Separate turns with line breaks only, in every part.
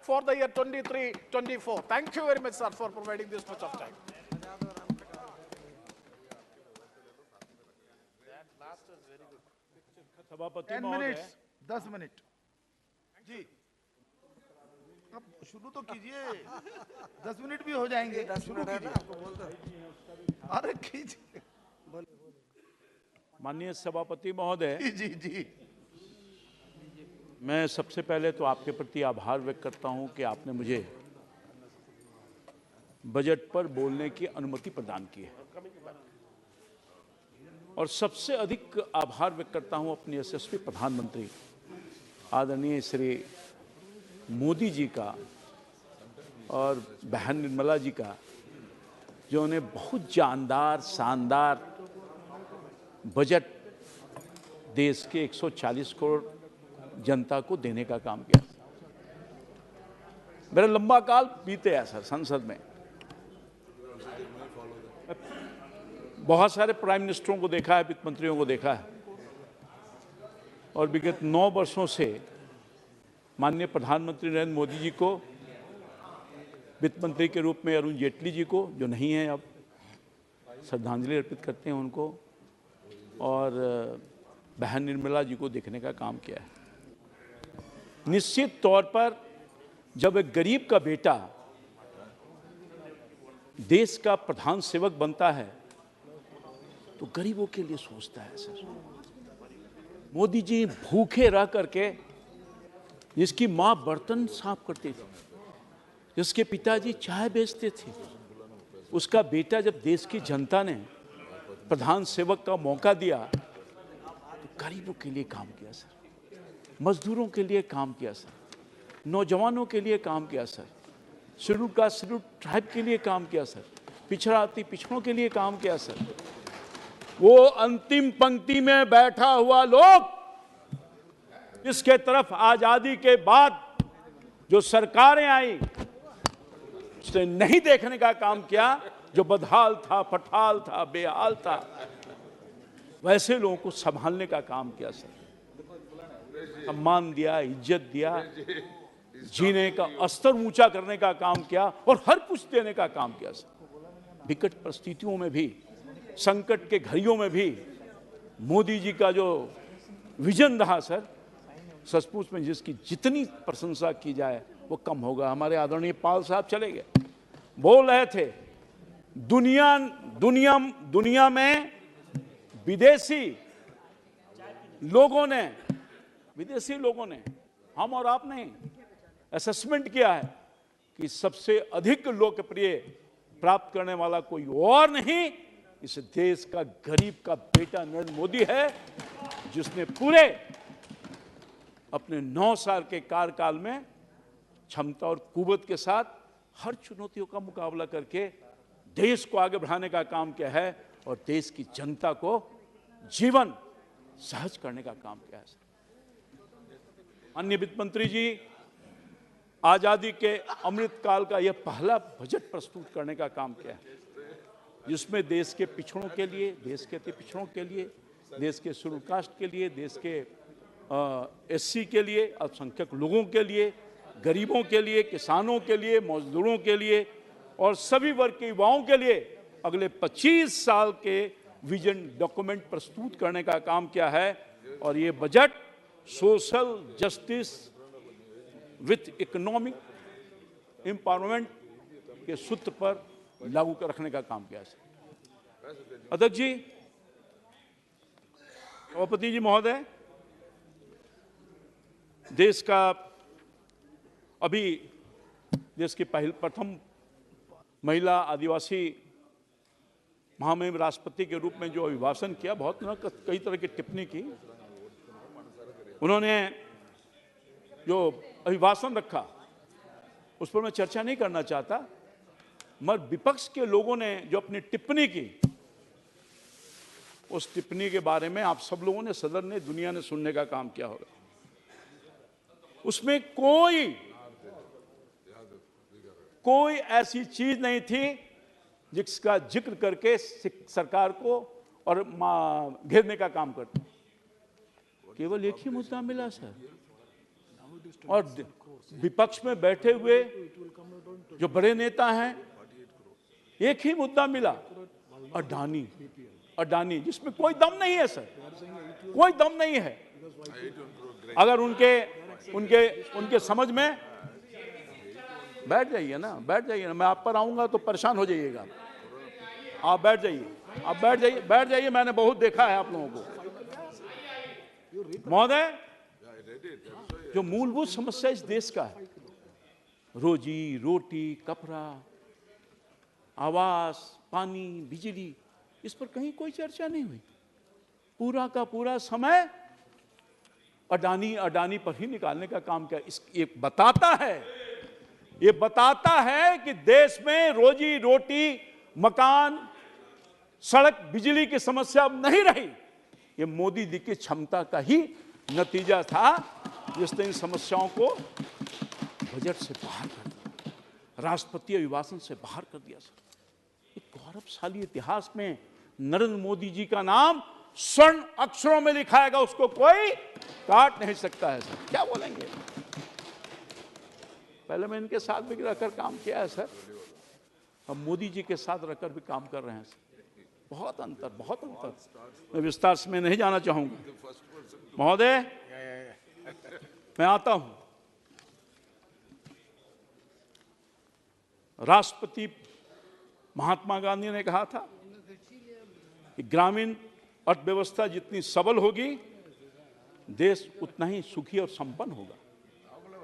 for the year 23-24. Thank you very much, sir, for providing this much of time.
सभापति
10
महोदय,
minutes 10 minute जी, अब शुरू तो कीजिए। 10 मिनट भी हो जाएंगे, शुरू कीजिए। अरे कीजिए।
माननीय सभापति महोदय,
जी जी,
मैं सबसे पहले तो आपके प्रति आभार व्यक्त करता हूं कि आपने मुझे बजट पर बोलने की अनुमति प्रदान की है, और सबसे अधिक आभार व्यक्त करता हूं अपने यशस्वी प्रधानमंत्री आदरणीय श्री मोदी जी का और बहन निर्मला जी का, जो उन्हें बहुत जानदार शानदार बजट देश के 140 करोड़ जनता को देने का काम किया। मेरा लंबा काल बीते है सर संसद में, बहुत सारे प्राइम मिनिस्टरों को देखा है, वित्त मंत्रियों को देखा है, और विगत 9 वर्षों से माननीय प्रधानमंत्री नरेंद्र मोदी जी को, वित्त मंत्री के रूप में अरुण जेटली जी को, जो नहीं है अब, श्रद्धांजलि अर्पित करते हैं उनको, और बहन निर्मला जी को देखने का काम किया है। निश्चित तौर पर जब एक गरीब का बेटा देश का प्रधान सेवक बनता है तो गरीबों के लिए सोचता है सर। मोदी जी भूखे रह करके, जिसकी माँ बर्तन साफ करती थी, जिसके पिताजी चाय बेचते थे, उसका बेटा जब देश की जनता ने प्रधान सेवक का मौका दिया तो गरीबों के लिए काम किया सर, मजदूरों के लिए काम किया सर, नौजवानों के लिए काम किया sir, schedule caste schedule tribe के लिए काम किया सर, पिछड़ा अति पिछड़ों के लिए काम किया सर। वो अंतिम पंक्ति में बैठा हुआ लोग, इसके तरफ आजादी के बाद जो सरकारें आई उसने नहीं देखने का काम किया, जो बदहाल था, फटहाल था, बेहाल था, वैसे लोगों को संभालने का काम किया सर। सम्मान दिया, इज्जत दिया, जीने का स्तर ऊंचा करने का काम किया, और हर कुछ देने का काम किया सर। विकट परिस्थितियों में भी, संकट के घड़ियों में भी मोदी जी का जो विजन रहा सर, सचमुच में जिसकी जितनी प्रशंसा की जाए वो कम होगा। हमारे आदरणीय पाल साहब चले गए, बोल रहे थे दुनिया में विदेशी लोगों ने, हम और आप नहीं, असेसमेंट किया है कि सबसे अधिक लोकप्रिय प्राप्त करने वाला कोई और नहीं, इस देश का गरीब का बेटा नरेंद्र मोदी है, जिसने पूरे अपने 9 साल के कार्यकाल में क्षमता और कुवत के साथ हर चुनौतियों का मुकाबला करके देश को आगे बढ़ाने का काम किया है, और देश की जनता को जीवन सहज करने का काम किया है। अन्य वित्त मंत्री जी, आजादी के अमृत काल का यह पहला बजट प्रस्तुत करने का काम किया है, जिसमें देश के पिछड़ों के लिए, देश के अति पिछड़ों के लिए, देश के शेड्यूल कास्ट के लिए, देश के एससी के लिए, अल्पसंख्यक लोगों के लिए, गरीबों के लिए, किसानों के लिए, मजदूरों के लिए और सभी वर्ग के युवाओं के लिए अगले 25 साल के विजन डॉक्यूमेंट प्रस्तुत करने का काम किया है। और ये budget social justice with economic empowerment के सूत्र पर लागू कर रखने का काम किया है। अध्यक्ष जी, सभापति जी महोदय, देश का अभी देश की प्रथम महिला आदिवासी महामहिम राष्ट्रपति के रूप में जो अभिभाषण किया, बहुत कई तरह की टिप्पणी की। उन्होंने जो अभिभाषण रखा उस पर मैं चर्चा नहीं करना चाहता, मगर विपक्ष के लोगों ने जो अपनी टिप्पणी की, उस टिप्पणी के बारे में आप सब लोगों ने, सदन ने, दुनिया ने सुनने का काम किया होगा। उसमें कोई ऐसी चीज नहीं थी जिसका जिक्र करके सरकार को और घेरने का काम करते। केवल एक ही मुद्दा मिला सर, विपक्ष में बैठे हुए जो बड़े नेता हैं, एक ही मुद्दा मिला, अडानी। अडानी, जिसमें कोई दम नहीं है सर, कोई दम नहीं है। अगर उनके समझ में, बैठ जाइए ना, बैठ जाइए ना, मैं आप पर आऊंगा तो परेशान हो जाइएगा। आप बैठ जाइए, आप बैठ जाइए, बैठ जाइए, मैंने बहुत देखा है आप लोगों को। महोदय, जो मूलभूत समस्या इस देश का है, रोजी रोटी, कपड़ा, आवास, पानी, बिजली, इस पर कहीं कोई चर्चा नहीं हुई। पूरा का पूरा समय अडानी पर ही निकालने का काम किया। ये बताता है कि देश में रोजी रोटी, मकान, सड़क, बिजली की समस्या अब नहीं रही। ये मोदी जी की क्षमता का ही नतीजा था, जिसने इन समस्याओं को बजट से बाहर कर दिया, राष्ट्रपति अभिभाषण से बाहर कर दिया। सर, एक गौरवशाली इतिहास में नरेंद्र मोदी जी का नाम स्वर्ण अक्षरों में लिखाएगा, उसको कोई काट नहीं सकता है। सर, क्या बोलेंगे? पहले मैं इनके साथ भी रहकर काम किया है सर, हम मोदी जी के साथ रहकर भी काम कर रहे हैं सर। बहुत अंतर, बहुत अंतर। मैं विस्तार से मैं नहीं जाना चाहूंगा। महोदय, मैं आता हूं। राष्ट्रपति महात्मा गांधी ने कहा था कि ग्रामीण अर्थव्यवस्था जितनी सबल होगी, देश उतना ही सुखी और संपन्न होगा।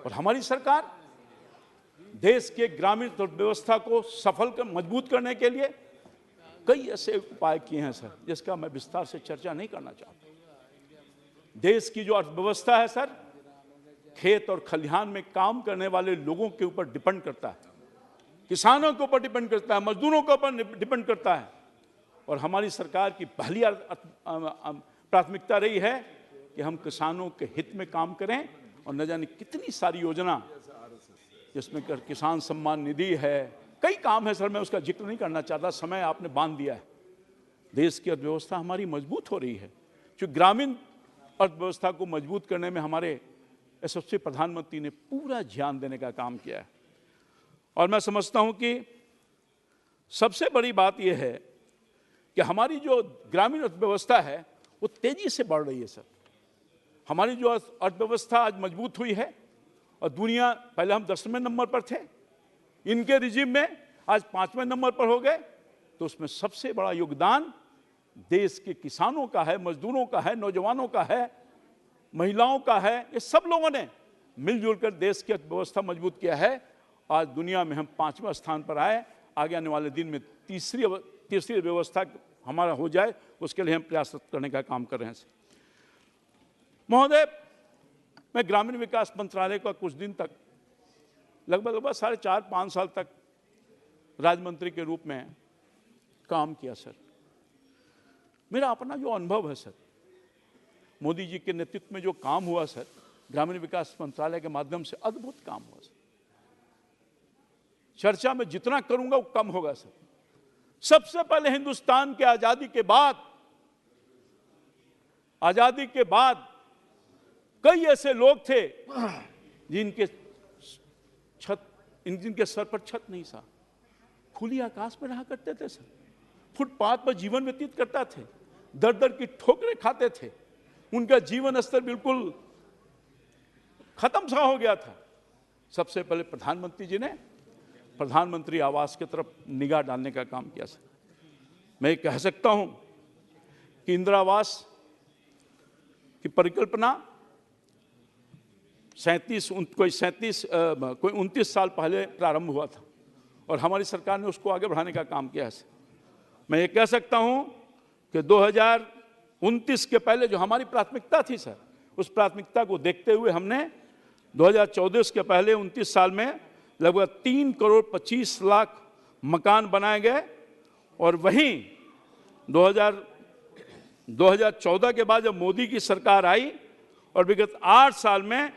और हमारी सरकार देश के ग्रामीण अर्थव्यवस्था को मजबूत करने के लिए कई ऐसे उपाय किए हैं सर, जिसका मैं विस्तार से चर्चा नहीं करना चाहता। देश की जो अर्थव्यवस्था है सर, खेत और खलिहान में काम करने वाले लोगों के ऊपर डिपेंड करता है, किसानों के ऊपर डिपेंड करता है, मजदूरों के ऊपर डिपेंड करता है। और हमारी सरकार की पहली प्राथमिकता रही है कि हम किसानों के हित में काम करें। और न जाने कितनी सारी योजना, जिसमें किसान सम्मान निधि है, कई काम है सर, मैं उसका जिक्र नहीं करना चाहता, समय आपने बांध दिया है। देश की अर्थव्यवस्था हमारी मजबूत हो रही है। जो ग्रामीण अर्थव्यवस्था को मजबूत करने में हमारे यशस्वी प्रधानमंत्री ने पूरा ध्यान देने का काम किया है। और मैं समझता हूं कि सबसे बड़ी बात यह है कि हमारी जो ग्रामीण अर्थव्यवस्था है वो तेजी से बढ़ रही है सर। हमारी जो अर्थव्यवस्था आज मजबूत हुई है, और दुनिया, पहले हम 10वें नंबर पर थे, इनके रिजीम में आज 5वें नंबर पर हो गए। तो उसमें सबसे बड़ा योगदान देश के किसानों का है, मजदूरों का है, नौजवानों का है, महिलाओं का है। ये सब लोगों ने मिलजुल कर देश की अर्थव्यवस्था मजबूत किया है। आज दुनिया में हम 5वें स्थान पर आए। आगे आने वाले दिन में तीसरी व्यवस्था हमारा हो जाए, उसके लिए हम प्रयास करने का काम कर रहे हैं। महोदय, मैं ग्रामीण विकास मंत्रालय का कुछ दिन तक, लगभग 4.5 साल तक राज्य मंत्री के रूप में काम किया सर। मेरा अपना जो अनुभव है सर, मोदी जी के नेतृत्व में जो काम हुआ सर, ग्रामीण विकास मंत्रालय के माध्यम से अद्भुत काम हुआ सर। चर्चा में जितना करूंगा वो कम होगा सर। सबसे पहले हिंदुस्तान के आजादी के बाद कई ऐसे लोग थे जिनके सर पर छत नहीं था, खुली आकाश में रहा करते थे सर, फुटपाथ पर जीवन व्यतीत करता थे, दर दर की ठोकरें खाते थे, उनका जीवन स्तर बिल्कुल खत्म सा हो गया था। सबसे पहले प्रधानमंत्री जी ने प्रधानमंत्री आवास की तरफ निगाह डालने का काम किया सर। मैं कह सकता हूं कि इंदिरा आवास की परिकल्पना 29 साल पहले प्रारंभ हुआ था, और हमारी सरकार ने उसको आगे बढ़ाने का काम किया है। मैं ये कह सकता हूं कि 2029 के पहले जो हमारी प्राथमिकता थी सर, उस प्राथमिकता को देखते हुए हमने 2014 के पहले 29 साल में लगभग 3.25 करोड़ मकान बनाए गए। और वहीं 2014 के बाद जब मोदी की सरकार आई, और विगत 8 साल में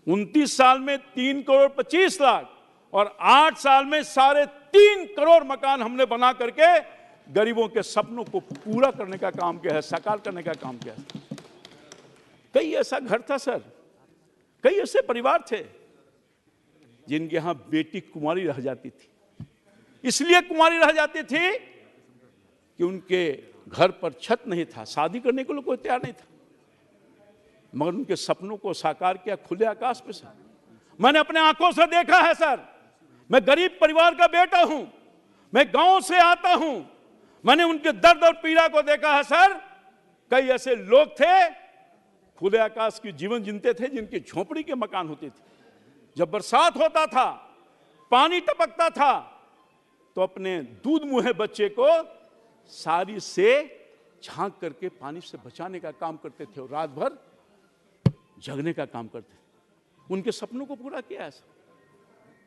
29 साल में 3.25 करोड़ और 8 साल में 3.5 करोड़ मकान हमने बना करके गरीबों के सपनों को पूरा करने का काम किया है, साकार करने का काम किया है। कई ऐसा घर था सर, कई ऐसे परिवार थे जिनके यहां बेटी कुंवारी रह जाती थी। इसलिए कुंवारी रह जाती थी कि उनके घर पर छत नहीं था, शादी करने के लिए कोई तैयार नहीं था, मगर उनके सपनों को साकार किया खुले आकाश पे सर। मैंने अपने आंखों से देखा है सर, मैं गरीब परिवार का बेटा हूं, मैं गांव से आता हूं, मैंने उनके दर्द और पीड़ा को देखा है सर। कई ऐसे लोग थे खुले आकाश की जीवन जीते थे जिनकी झोपड़ी के मकान होते थे। जब बरसात होता था, पानी टपकता था, तो अपने दूध मुहे बच्चे को साड़ी से झांक करके पानी से बचाने का काम करते थे और रात भर जगने का काम करते थे। उनके सपनों को पूरा किया है।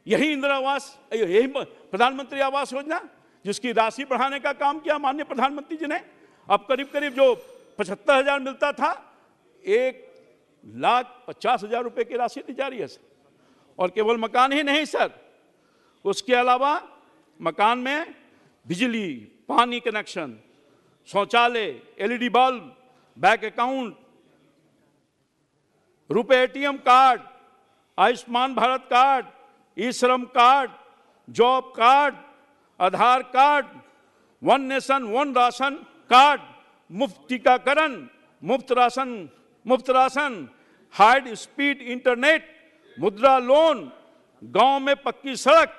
यही इंदिरा आवास, यही प्रधानमंत्री आवास योजना जिसकी राशि बढ़ाने का काम किया माननीय प्रधानमंत्री जी ने। अब करीब करीब जो 75,000 मिलता था, 1,50,000 रुपए की राशि दी जा रही है सर। और केवल मकान ही नहीं सर, उसके अलावा मकान में बिजली, पानी कनेक्शन, शौचालय, LED bulb, bank account, RuPay ATM card, Ayushman Bharat card, E Shram card, job card, Aadhaar card, one nation one ration card, मुफ्त टीकाकरण, मुफ्त राशन, high speed internet, Mudra loan, गांव में पक्की सड़क,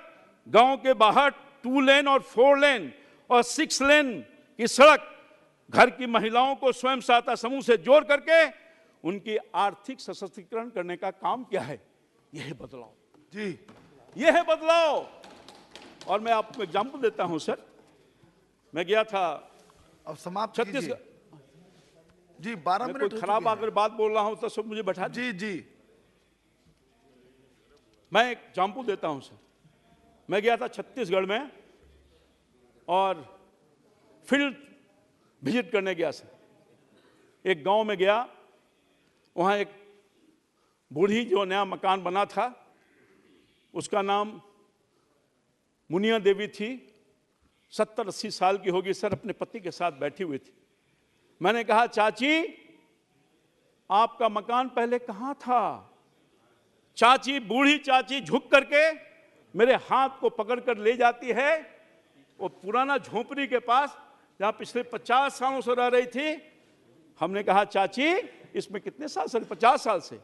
गांव के बाहर 2 लेन और 4 लेन और 6 लेन की सड़क, घर की महिलाओं को स्वयं सहायता समूह से जोड़ करके उनकी आर्थिक सशक्तिकरण करने का काम किया है। यह है बदलाव जी, यह है बदलाव। और मैं आपको एग्जाम्पल देता हूं सर। मैं गया था,
अब समाप्त
छत्तीसगढ़
जी, 12 मिनट
कोई खराब अगर बात बोल रहा हूं तो सब मुझे बैठा
जी जी।
मैं एक एग्जाम्पल देता हूं सर। मैं गया था छत्तीसगढ़ में और फील्ड विजिट करने गया सर। एक गांव में गया, वहां एक बूढ़ी जो नया मकान बना था, उसका नाम मुनिया देवी थी। 70-80 साल की होगी सर, अपने पति के साथ बैठी हुई थी। मैंने कहा, चाची आपका मकान पहले कहां था? चाची, बूढ़ी चाची झुक करके मेरे हाथ को पकड़कर ले जाती है वो पुराना झोपड़ी के पास जहां पिछले 50 सालों से रह रही थी। हमने कहा, चाची इसमें कितने साल से? 50 साल से।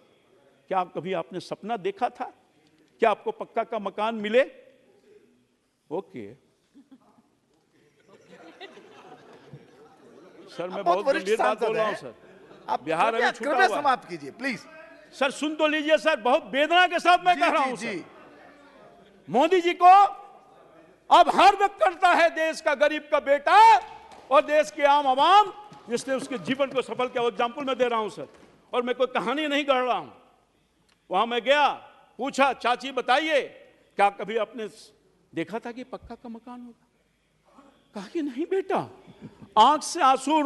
क्या कभी आपने सपना देखा था क्या आपको पक्का का मकान मिले? ओके सर, मैं बहुत गंभीर बात बोल रहा हूं सर।
आप
बिहार अभी छूटा हुआ है।
समाप्त कीजिए प्लीज
सर, सुन तो लीजिए सर, बहुत वेदना के साथ मैं कह रहा हूं सर। मोदी जी को अब हर वक्त करता है देश का गरीब का बेटा और देश के आम आवाम जिसने उसके जीवन को सफल किया। एग्जाम्पल मैं दे रहा हूं सर, और मैं कोई कहानी नहीं गढ़ रहा हूं। वहां मैं गया, पूछा, चाची बताइए क्या कभी आपने देखा था कि पक्का का मकान होगा? कहा कि नहीं बेटा। आंख से आंसू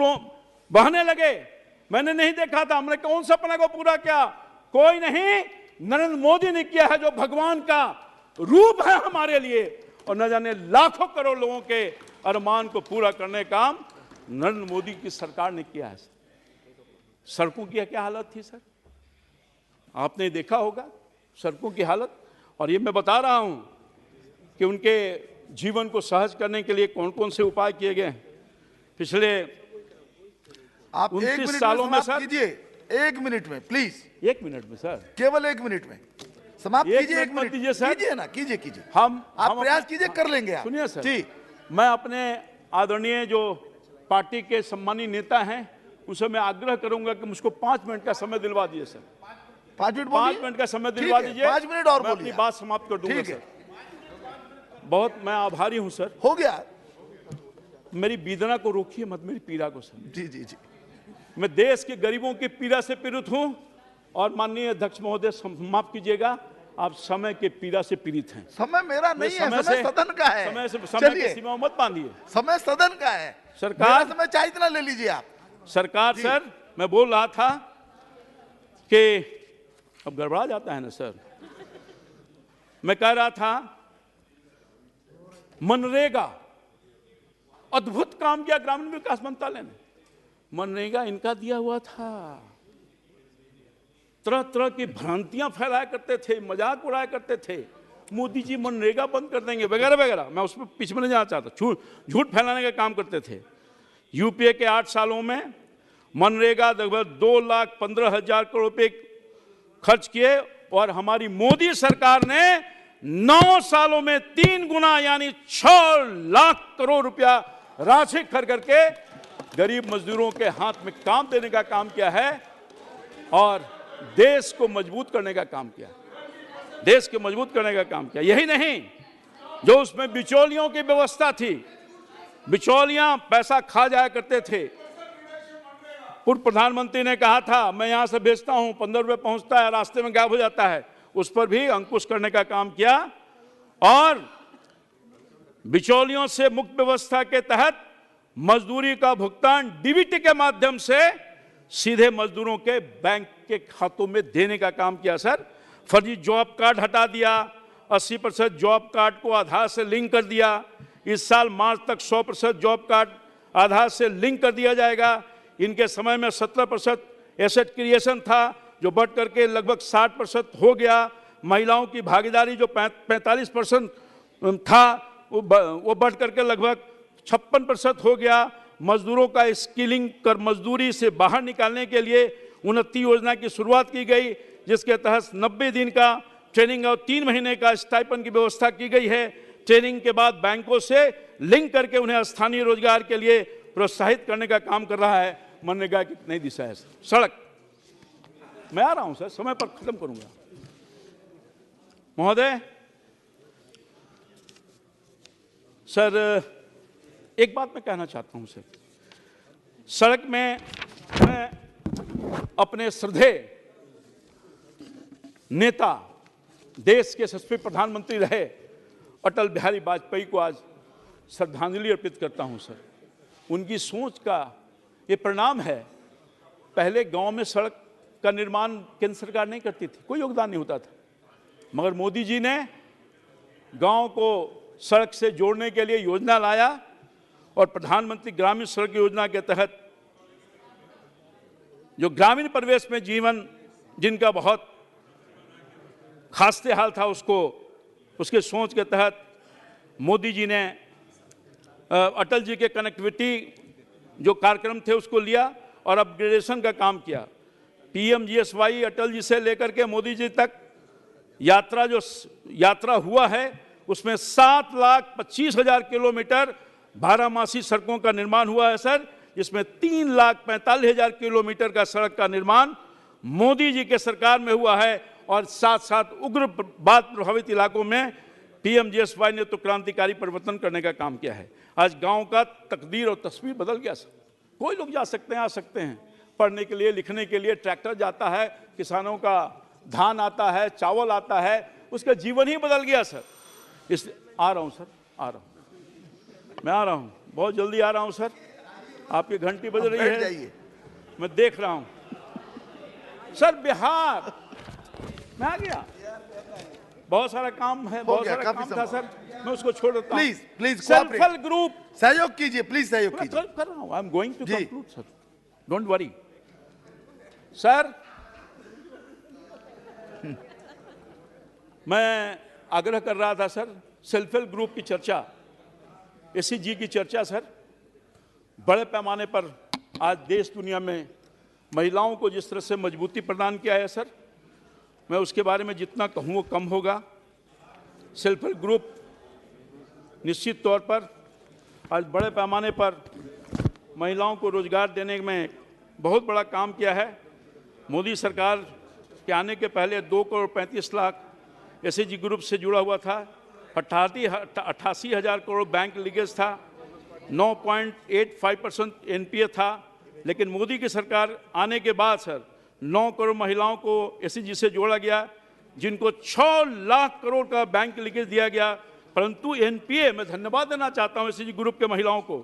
बहने लगे। मैंने नहीं देखा था। हमने कौन सपने को पूरा किया? कोई नहीं, नरेंद्र मोदी ने किया है, जो भगवान का रूप है हमारे लिए। और न जाने लाखों करोड़ लोगों के अरमान को पूरा करने का काम नरेंद्र मोदी की सरकार ने किया है। सड़कों की क्या हालत थी सर, आपने देखा होगा सड़कों की हालत। और ये मैं बता रहा हूं कि उनके जीवन को सहज करने के लिए कौन कौन से उपाय किए गए हैं पिछले
आप
29 सालों में सर।
कीजिए 1 मिनट में प्लीज।
1 मिनट में सर,
केवल 1 मिनट में समाप्त कीजिए। 1 मिनट
दीजिए सर।
कीजिए ना, कीजिए कीजिए।
हम
प्रयास कीजिए, कर लेंगे आप।
सुनिए सर
जी,
मैं अपने आदरणीय जो पार्टी के सम्मानी नेता हैं उनसे मैं आग्रह करूंगा कि मुझको 5 मिनट का समय दिलवा दीजिए सर।
5 मिनट
5 मिनट का समय दिलवा दीजिए।
5 मिनट और
मैं अपनी
बोलिए।
बात समाप्त कर दूंगा सर। बहुत मैं आभारी हूं सर।
हो गया।
मेरी वेदना को रोकिए मत, मेरी पीड़ा को सर।
जी जी जी।
मैं देश के गरीबों की पीड़ा से पीड़ित हूं। और माननीय अध्यक्ष महोदय माफ कीजिएगा, आप समय के पीड़ा से पीड़ित हैं।
समय मेरा नहीं है, समय सदन का है।
समय की सीमा मत बांधिए।
समय सदन का है।
सरकार,
समय चाहे इतना ले लीजिए आप।
सरकार सर, मैं बोल रहा था कि अब गड़बड़ा जाता है ना सर। मैं कह रहा था मनरेगा अद्भुत काम किया ग्रामीण विकास मंत्रालय ने। मनरेगा इनका दिया हुआ था। तरह तरह की भ्रांतियां फैलाया करते थे, मजाक उड़ाया करते थे। मोदी जी मनरेगा बंद कर देंगे वगैरह वगैरह। मैं उसमें पीछे में नहीं जाना चाहता। झूठ फैलाने का काम करते थे। यूपीए के 8 सालों में मनरेगा लगभग 2,15,000 करोड़ रुपए खर्च किए और हमारी मोदी सरकार ने 9 सालों में 3 गुना यानी 6 लाख करोड़ रुपया राशि खर्च करके गरीब मजदूरों के हाथ में काम देने का काम किया है और देश को मजबूत करने का काम किया। देश को मजबूत करने का काम किया। यही नहीं, जो उसमें बिचौलियों की व्यवस्था थी, बिचौलियां पैसा खा जाया करते थे। पूर्व प्रधानमंत्री ने कहा था मैं यहां से भेजता हूं, 15 रुपए पहुंचता है, रास्ते में गायब हो जाता है। उस पर भी अंकुश करने का काम किया और बिचौलियों से मुक्त व्यवस्था के तहत मजदूरी का भुगतान डीबीटी के माध्यम से सीधे मजदूरों के बैंक के खातों में देने का काम किया। सर, फर्जी जॉब कार्ड हटा दिया, 80% जॉब कार्ड को आधार से लिंक कर दिया। इस साल मार्च तक 100% जॉब कार्ड आधार से लिंक कर दिया जाएगा। इनके समय में 17% एसेट क्रिएशन था जो बढ़ करके लगभग 60% हो गया। महिलाओं की भागीदारी जो 45% था वो बढ़ करके लगभग 56% हो गया। मजदूरों का स्किलिंग कर मजदूरी से बाहर निकालने के लिए उन्नति योजना की शुरुआत की गई, जिसके तहत 90 दिन का ट्रेनिंग और 3 महीने का स्टाइपेंड की व्यवस्था की गई है। ट्रेनिंग के बाद बैंकों से लिंक करके उन्हें स्थानीय रोजगार के लिए प्रोत्साहित करने का काम कर रहा है। मनरेगा की नई दिशा है। सड़क, मैं आ रहा हूं सर, समय पर खत्म करूंगा। महोदय, सर एक बात मैं कहना चाहता हूं सर, सड़क में मैं अपने श्रद्धेय नेता, देश के यशस्वी प्रधानमंत्री रहे अटल बिहारी वाजपेयी को आज श्रद्धांजलि अर्पित करता हूं सर। उनकी सोच का ये परिणाम है। पहले गांव में सड़क का निर्माण केंद्र सरकार नहीं करती थी, कोई योगदान नहीं होता था, मगर मोदी जी ने गांव को सड़क से जोड़ने के लिए योजना लाया और प्रधानमंत्री ग्रामीण सड़क योजना के तहत जो ग्रामीण परिवेश में जीवन जिनका बहुत खास्ते हाल था, उसके सोच के तहत मोदी जी ने अटल जी के कनेक्टिविटी जो कार्यक्रम थे उसको लिया और अपग्रेडेशन का काम किया। PMGSY अटल जी से लेकर के मोदी जी तक यात्रा हुआ है, उसमें 7,25,000 किलोमीटर 12मासी सड़कों का निर्माण हुआ है सर, जिसमें 3,45,000 किलोमीटर का सड़क का निर्माण मोदी जी के सरकार में हुआ है और साथ साथ उग्रवाद प्रभावित इलाकों में PMGSY ने तो क्रांतिकारी परिवर्तन करने का काम किया है। आज गांव का तकदीर और तस्वीर बदल गया सर। कोई लोग जा सकते हैं, आ सकते हैं, पढ़ने के लिए, लिखने के लिए ट्रैक्टर जाता है, किसानों का धान आता है, चावल आता है, उसका जीवन ही बदल गया सर। इसलिए आ रहा हूं सर, आ रहा हूं, मैं आ रहा हूं, बहुत जल्दी आ रहा हूं सर। आपकी घंटी बज रही है, मैं देख रहा हूं सर। बिहार मैं आ गया, बहुत सारा काम है, बहुत सारा काम था सर, मैं उसको छोड़ देता हूं।
प्लीज
सेल्फ हेल्प ग्रुप
सहयोग कीजिए, प्लीज सहयोग कीजिए।
कर रहा हूं, I am going to conclude sir, don't worry sir. मैं आग्रह कर रहा था सर, सेल्फ हेल्प ग्रुप की चर्चा, SHG की चर्चा सर, बड़े पैमाने पर आज देश दुनिया में महिलाओं को जिस तरह से मजबूती प्रदान किया है सर, मैं उसके बारे में जितना कहूँ वो कम होगा। सेल्फ हेल्प ग्रुप निश्चित तौर पर आज बड़े पैमाने पर महिलाओं को रोजगार देने में बहुत बड़ा काम किया है। मोदी सरकार के आने के पहले 2,35,00,000 SHG ग्रुप से जुड़ा हुआ था, 88,000 करोड़ बैंक लीकेज था, 9.85% NPA था। लेकिन मोदी की सरकार आने के बाद सर 9 करोड़ महिलाओं को SHG से जोड़ा गया, जिनको 6 लाख करोड़ का बैंक लीकेज दिया गया। परंतु NPA, मैं धन्यवाद देना चाहता हूं SHG ग्रुप के महिलाओं को,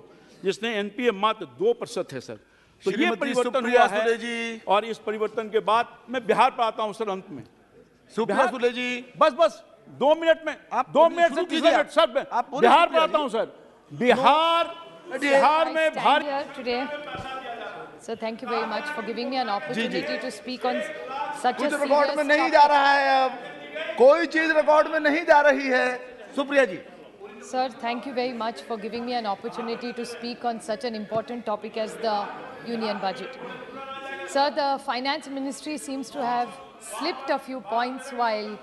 जिसने NPA मात्र 2% है सर। तो ये परिवर्तन हुआ है और इस परिवर्तन के बाद मैं बिहार पर आता हूं सर। अंत में
सुप्रिया सुले जी,
बस 2 मिनट में, आप 2 मिनट से 3 मिनट सर, बिहार पर आता हूं सर। बिहार में Bharat.
Sir, thank you very much for giving me an opportunity to speak on such a
कुछ रिकॉर्ड में
serious
नहीं
topic.
जा रहा है, अब कोई चीज रिकॉर्ड में नहीं जा रही है। सुप्रिया जी।
Sir, thank you very much for giving me an opportunity to speak on such an important topic as the union budget. Sir, the Finance Ministry seems to have slipped a few points while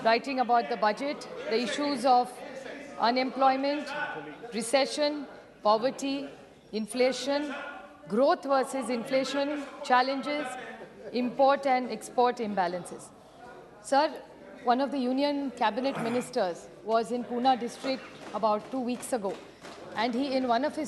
writing about the budget. The issues of unemployment, recession, poverty, inflation, growth versus inflation challenges, import and export imbalances. Sir, one of the union cabinet ministers was in Pune district about 2 weeks ago, and he, in one of his